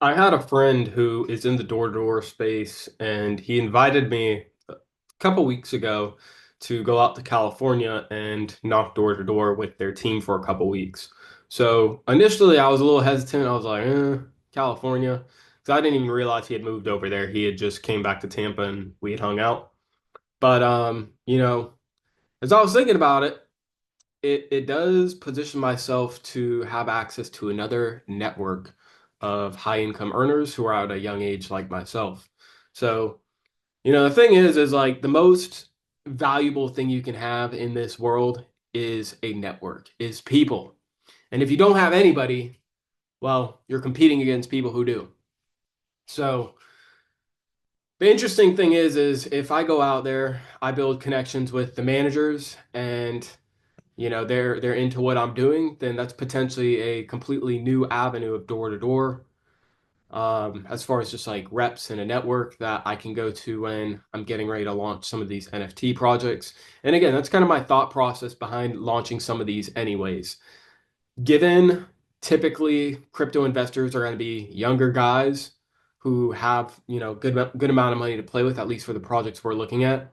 I had a friend who is in the door-to-door space, and he invited me a couple weeks ago to go out to California and knock door to door with their team for a couple weeks. So initially, I was a little hesitant. I was like, California, because I didn't even realize he had moved over there. He had just came back to Tampa, and we had hung out. But as I was thinking about it, it does position myself to have access to another network of high income earners who are at a young age like myself. So, the thing is like the most valuable thing you can have in this world is a network, is people. And if you don't have anybody, well, you're competing against people who do. So, the interesting thing is if I go out there, I build connections with the managers and they're into what I'm doing, then that's potentially a completely new avenue of door to door. As far as just like reps and a network that I can go to when I'm getting ready to launch some of these NFT projects. And again, that's kind of my thought process behind launching some of these anyways. Given typically crypto investors are going to be younger guys who have, good amount of money to play with, at least for the projects we're looking at.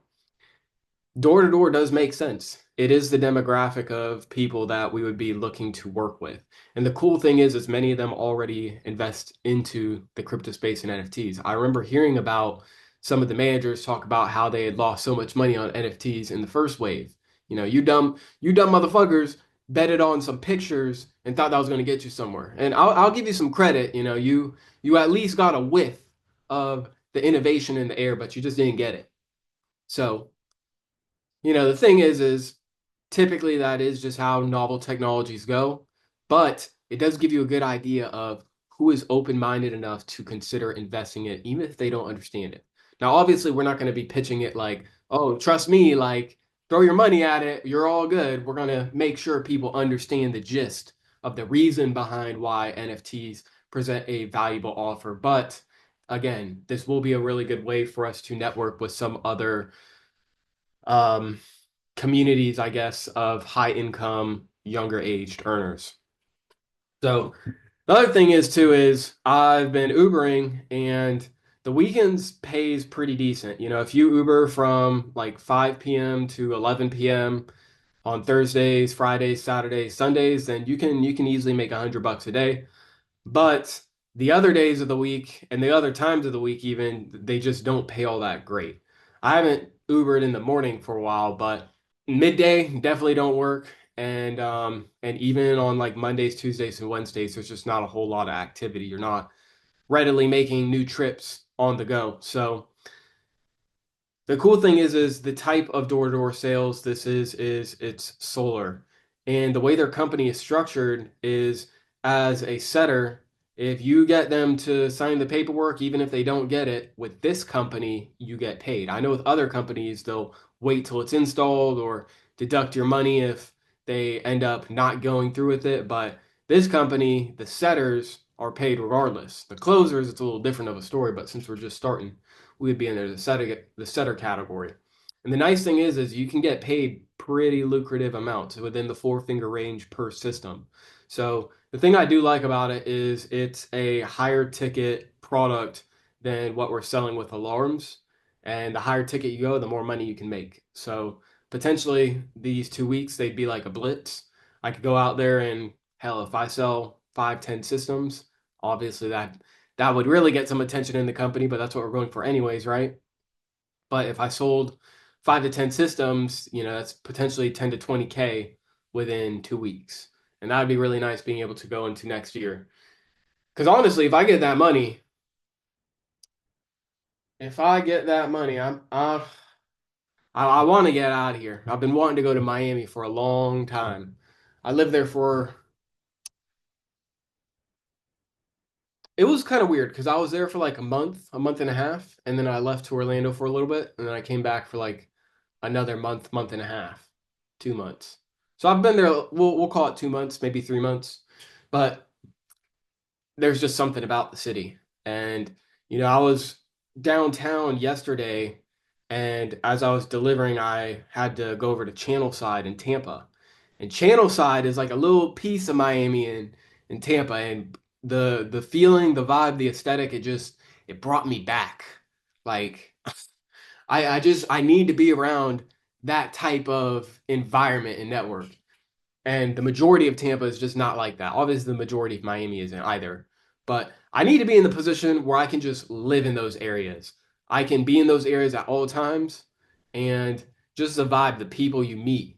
Door to door does make sense. It is the demographic of people that we would be looking to work with. And the cool thing is many of them already invest into the crypto space and NFTs. I remember hearing about some of the managers talk about how they had lost so much money on NFTs in the first wave. You dumb motherfuckers betted on some pictures and thought that was going to get you somewhere. And I'll give you some credit. You at least got a whiff of the innovation in the air, but you just didn't get it. So the thing is typically that is just how novel technologies go, but it does give you a good idea of who is open-minded enough to consider investing it, even if they don't understand it. Now, obviously, we're not going to be pitching it like, oh, trust me, like throw your money at it, you're all good. We're going to make sure people understand the gist of the reason behind why NFTs present a valuable offer. But again, this will be a really good way for us to network with some other um, communities, I guess, of high income, younger aged earners. So the other thing is too is I've been Ubering and the weekends pays pretty decent. If you Uber from like 5 p.m. to 11 p.m. on Thursdays, Fridays, Saturdays, Sundays, then you can easily make $100 a day. But the other days of the week and the other times of the week even, they just don't pay all that great. I haven't Ubered in the morning for a while, but midday definitely don't work. And even on like Mondays, Tuesdays, and Wednesdays, there's just not a whole lot of activity. You're not readily making new trips on the go. So the cool thing is the type of door-to-door sales this is it's solar. And the way their company is structured is as a setter, if you get them to sign the paperwork, even if they don't get it, with this company, you get paid. I know with other companies, they'll wait till it's installed or deduct your money if they end up not going through with it. But this company, the setters are paid regardless. The closers, it's a little different of a story, but since we're just starting, we would be in there the setter category. And the nice thing is you can get paid pretty lucrative amounts within the four finger range per system. So the thing I do like about it is it's a higher ticket product than what we're selling with alarms. And the higher ticket you go, the more money you can make. So potentially these 2 weeks, they'd be like a blitz. I could go out there and hell, if I sell 5, 10 systems, obviously that would really get some attention in the company, but that's what we're going for anyways, right? But if I sold 5 to 10 systems, that's potentially 10 to 20K within 2 weeks. And that would be really nice being able to go into next year. Because honestly, if I get that money, I want to get out of here. I've been wanting to go to Miami for a long time. I lived there for It was kind of weird because I was there for like a month and a half, and then I left to Orlando for a little bit, and then I came back for like another month, month and a half, 2 months. So I've been there. We'll call it 2 months, maybe 3 months, but there's just something about the city. And I was downtown yesterday, and as I was delivering, I had to go over to Channelside in Tampa, and Channelside is like a little piece of Miami in Tampa, and the feeling, the vibe, the aesthetic, it brought me back. Like I need to be around that type of environment and network. And the majority of Tampa is just not like that. Obviously, the majority of Miami isn't either. But I need to be in the position where I can just live in those areas. I can be in those areas at all times and just the vibe, the people you meet.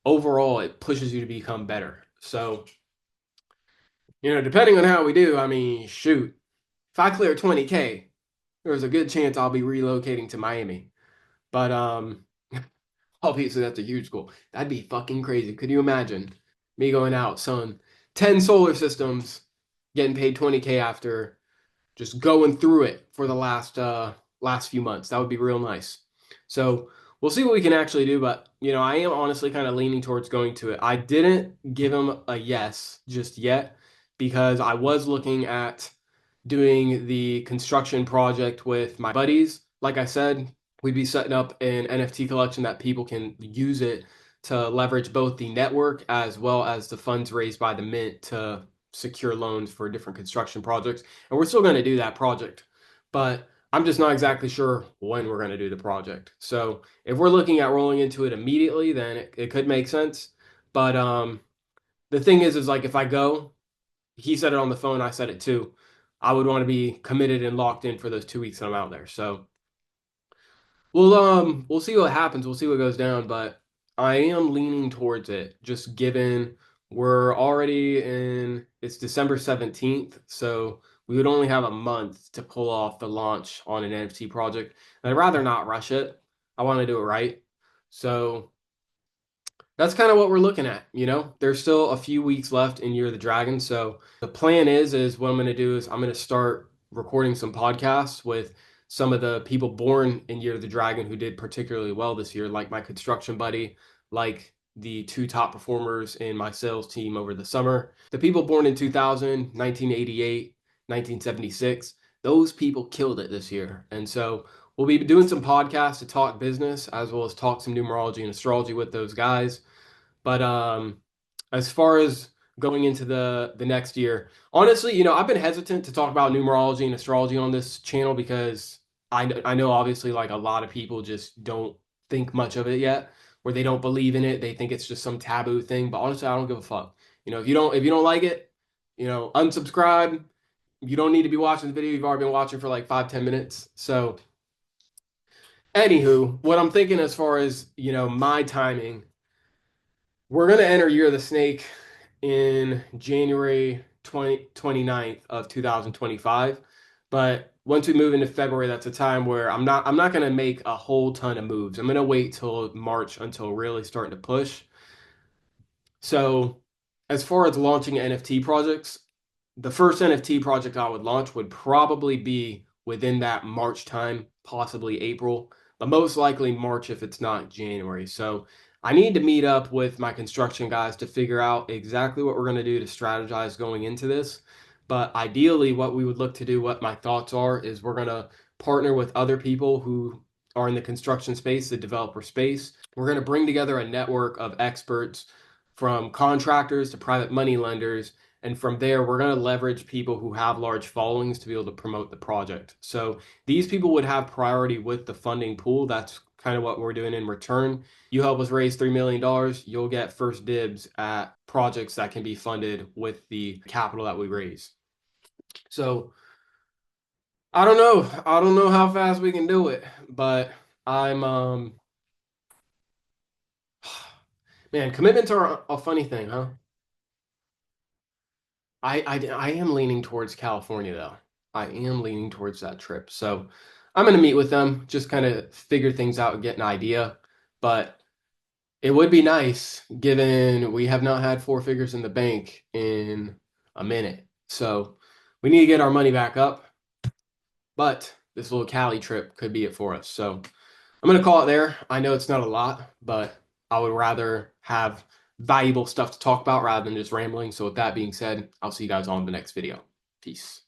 Overall, it pushes you to become better. So, depending on how we do, I mean, shoot, if I clear 20K, there's a good chance I'll be relocating to Miami. But obviously that's a huge goal. That'd be fucking crazy. Could you imagine me going out, selling 10 solar systems, getting paid 20K after just going through it for the last few months? That would be real nice. So we'll see what we can actually do, but I am honestly kind of leaning towards going to it. I didn't give him a yes just yet because I was looking at doing the construction project with my buddies. Like I said, we'd be setting up an NFT collection that people can use it to leverage both the network as well as the funds raised by the mint to secure loans for different construction projects. And we're still going to do that project, but I'm just not exactly sure when we're going to do the project. So if we're looking at rolling into it immediately, then it could make sense. But the thing is like if I go, he said it on the phone, I said it too. I would want to be committed and locked in for those 2 weeks that I'm out there. So we'll see what happens. We'll see what goes down, but I am leaning towards it, just given we're already in it's December 17th, so we would only have a month to pull off the launch on an NFT project. And I'd rather not rush it. I want to do it right. So that's kind of what we're looking at. There's still a few weeks left in Year of the Dragon. So the plan is what I'm going to do is I'm going to start recording some podcasts with some of the people born in Year of the Dragon who did particularly well this year, like my construction buddy, like the two top performers in my sales team over the summer. The people born in 2000, 1988, 1976, those people killed it this year. And so we'll be doing some podcasts to talk business as well as talk some numerology and astrology with those guys. But as far as going into the next year, honestly, I've been hesitant to talk about numerology and astrology on this channel because I know obviously like a lot of people just don't think much of it yet, or they don't believe in it. They think it's just some taboo thing. But honestly, I don't give a fuck. If you don't like it, unsubscribe. You don't need to be watching the video. You've already been watching for like 5-10 minutes. So, anywho, what I'm thinking as far as my timing, we're going to enter Year of the Snake in January 29th of 2025. But once we move into February, that's a time where I'm not going to make a whole ton of moves. I'm going to wait till March until really starting to push. So as far as launching NFT projects, the first NFT project I would launch would probably be within that March time, possibly April, but most likely March if it's not January. So I need to meet up with my construction guys to figure out exactly what we're going to do to strategize going into this. But ideally, what we would look to do, what my thoughts are, is we're going to partner with other people who are in the construction space, the developer space. We're going to bring together a network of experts from contractors to private money lenders. And from there, we're going to leverage people who have large followings to be able to promote the project. So these people would have priority with the funding pool. That's kind of what we're doing in return. You help us raise $3 million, you'll get first dibs at projects that can be funded with the capital that we raise. So I don't know. I don't know how fast we can do it, but I'm man, commitments are a funny thing, huh? I am leaning towards California though. I am leaning towards that trip. So I'm gonna meet with them, just kind of figure things out and get an idea. But it would be nice given we have not had four figures in the bank in a minute. So we need to get our money back up. But this little Cali trip could be it for us. So I'm going to call it there. I know it's not a lot, but I would rather have valuable stuff to talk about rather than just rambling. So with that being said, I'll see you guys on the next video. Peace.